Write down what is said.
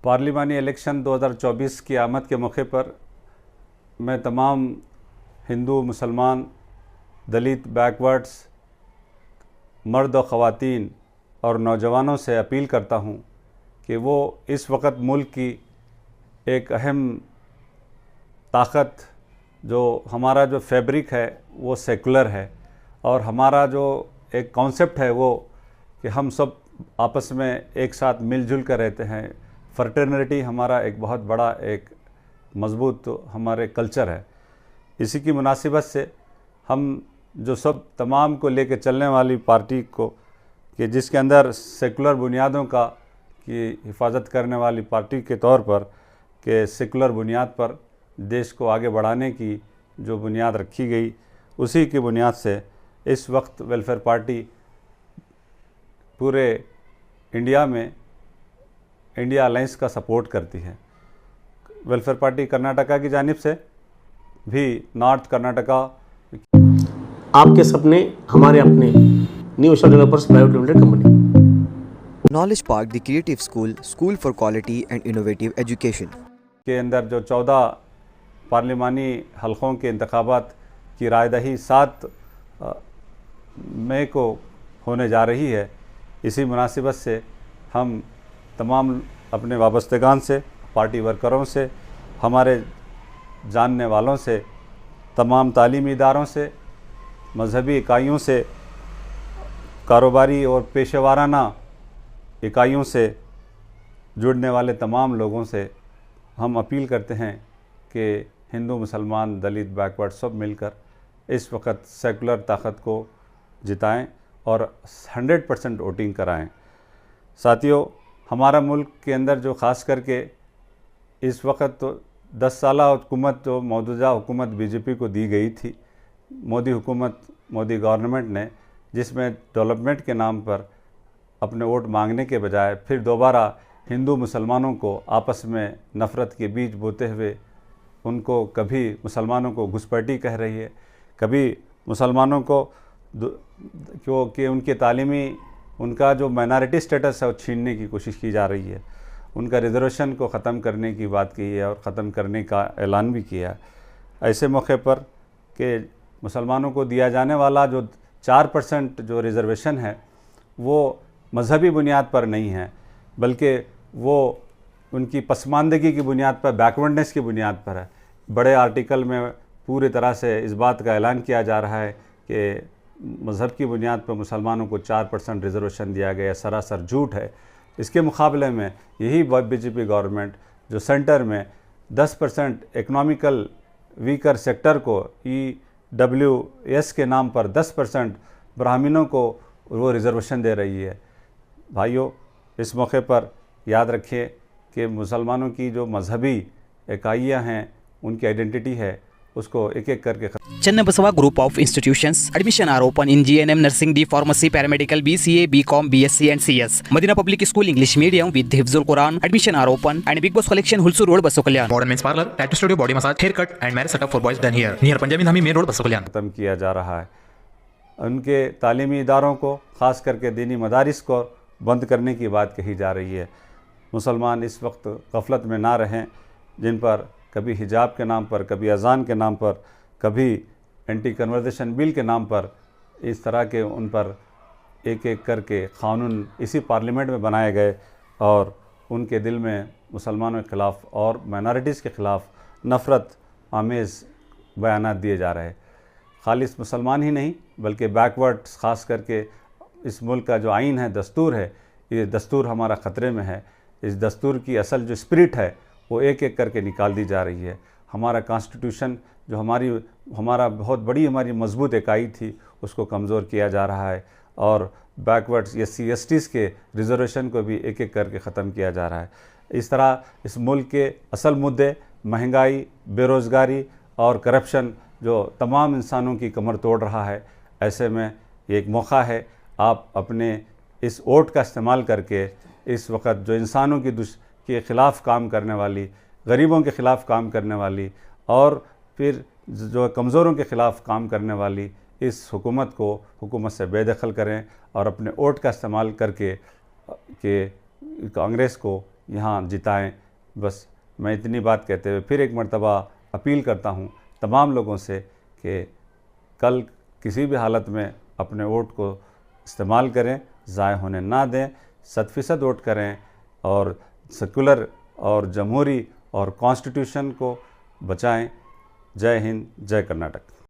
पार्लिमानी election 2024 की आमद के मौके पर मैं तमाम हिंदू, मुसलमान, दलित, बैकवर्ड्स, मर्द और ख़वातीन और नौजवानों से अपील करता हूं कि वो इस वक्त मुल्क की एक अहम ताकत, जो हमारा जो फैब्रिक है वो सेकुलर है, और हमारा जो एक कॉन्सेप्ट है वो कि हम सब आपस में एक साथ मिलजुल कर रहते हैं। फ्रेटर्निटी हमारा एक बहुत बड़ा एक मजबूत हमारे कल्चर है। इसी की मुनासिबत से हम जो सब तमाम को लेके चलने वाली पार्टी को, कि जिसके अंदर सेकुलर बुनियादों का की हिफाजत करने वाली पार्टी के तौर पर, कि सेकुलर बुनियाद पर देश को आगे बढ़ाने की जो बुनियाद रखी गई, उसी की बुनियाद से इस वक्त वेलफेयर पार्टी पूरे इंडिया में इंडिया अलायंस का सपोर्ट करती है। वेलफेयर पार्टी कर्नाटका की जानिब से भी नॉर्थ कर्नाटका। आपके सपने हमारे अपने, new Asia developers private limited company. Knowledge park the creative school, school for quality and innovative education के अंदर जो 14 पार्लिमानी हलकों के इंतखाबात की रायदही 7 मई को होने जा रही है। इसी मुनासिबत से हम तमाम अपने वाबस्तगान से, पार्टी वर्करों से, हमारे जानने वालों से, तमाम तालीमी इदारों से, मजहबी इकाइयों से, कारोबारी और पेशेवाराना इकाइयों से जुड़ने वाले तमाम लोगों से हम अपील करते हैं कि हिंदू, मुसलमान, दलित, बैकवर्ड सब मिलकर इस वक्त सेकुलर ताकत को जिताएं और 100% वोटिंग कराएं। साथियों, हमारा मुल्क के अंदर जो ख़ास करके इस वक्त तो 10 साला हुकूमत जो मौजूदा हुकूमत बीजेपी को दी गई थी, मोदी हुकूमत, मोदी गवर्नमेंट ने, जिसमें डेवलपमेंट के नाम पर अपने वोट मांगने के बजाय फिर दोबारा हिंदू मुसलमानों को आपस में नफ़रत के बीज बोते हुए उनको कभी मुसलमानों को घुसपैठी कह रही है, कभी मुसलमानों को क्योंकि उनके तालीमी, उनका जो माइनॉरिटी स्टेटस है वो छीनने की कोशिश की जा रही है, उनका रिजर्वेशन को ख़त्म करने की बात की है और ख़त्म करने का ऐलान भी किया। ऐसे मौके पर कि मुसलमानों को दिया जाने वाला जो 4% जो रिज़र्वेशन है वो मजहबी बुनियाद पर नहीं है, बल्कि वो उनकी पसमानदगी की बुनियाद पर, बैकवर्डनेस की बुनियाद पर है। बड़े आर्टिकल में पूरी तरह से इस बात का ऐलान किया जा रहा है कि मज़हब की बुनियाद पर मुसलमानों को 4% रिज़र्वेशन दिया गया, सरासर झूठ है। इसके मुकाबले में यही बीजेपी गवर्नमेंट जो सेंटर में 10% इकनॉमिकल वीकर सेक्टर को EWS के नाम पर 10% ब्राह्मणों को वो रिज़र्वेशन दे रही है। भाइयों, इस मौके पर याद रखें कि मुसलमानों की जो मजहबी इकाइयाँ हैं, उनकी आइडेंटिटी है, उसको एक एक करके Channabasava Group of Institutions. Admission are open in GNM, Nursing, D, Pharmacy, Paramedical, BCA, BCom, BSc and CS. Madina Public School English Medium with Hifzul Quran. Admission are open and Big Boss Collection, Hulsur Road, Basu Kalyan. Modern Men's Parlor, Tattoo Studio, Body Massage, Haircut and Marriage Setup for boys done here. Near Punjabi Dhami Main Road, Basu Kalyan. ख़त्म किया जा रहा है। उनके तालीमी इदारों को, ख़ास करके दीनी मदारिस को बंद करने की बात कही जा रही है। मुसलमान इस वक्त गफलत में ना रहें, जिन पर कभी हिजाब के नाम पर, कभी अजान के नाम पर, कभी एंटी कन्वर्जेशन बिल के नाम पर, इस तरह के उन पर एक एक करके क़ानून इसी पार्लियामेंट में बनाए गए और उनके दिल में मुसलमानों के ख़िलाफ़ और माइनॉरिटीज़ के ख़िलाफ़ नफ़रत आमेज़ बयानात दिए जा रहे हैं। खालिस मुसलमान ही नहीं बल्कि बैकवर्ड्स, ख़ास करके इस मुल्क का जो आइन है, दस्तूर है, ये दस्तूर हमारा ख़तरे में है। इस दस्तूर की असल जो स्पिरिट है वो एक एक करके निकाल दी जा रही है। हमारा कॉन्स्टिट्यूशन जो हमारा बहुत बड़ी हमारी मजबूत इकाई थी, उसको कमज़ोर किया जा रहा है और बैकवर्ड्स SC STs के रिज़र्वेशन को भी एक एक करके ख़त्म किया जा रहा है। इस तरह इस मुल्क के असल मुद्दे महंगाई, बेरोज़गारी और करप्शन जो तमाम इंसानों की कमर तोड़ रहा है, ऐसे में ये एक मौका है, आप अपने इस वोट का इस्तेमाल करके इस वक्त जो इंसानों के ख़िलाफ़ काम करने वाली, गरीबों के ख़िलाफ़ काम करने वाली और फिर जो कमज़ोरों के ख़िलाफ़ काम करने वाली इस हुकूमत से बेदखल करें और अपने वोट का इस्तेमाल करके कि कांग्रेस को यहाँ जिताएं। बस मैं इतनी बात कहते हुए फिर एक मर्तबा अपील करता हूँ तमाम लोगों से कि कल किसी भी हालत में अपने वोट को इस्तेमाल करें, ज़ाय होने ना दें, 100% वोट करें और सेकुलर और जमहूरी और कॉन्स्टिट्यूशन को बचाएं। जय हिंद, जय कर्नाटक।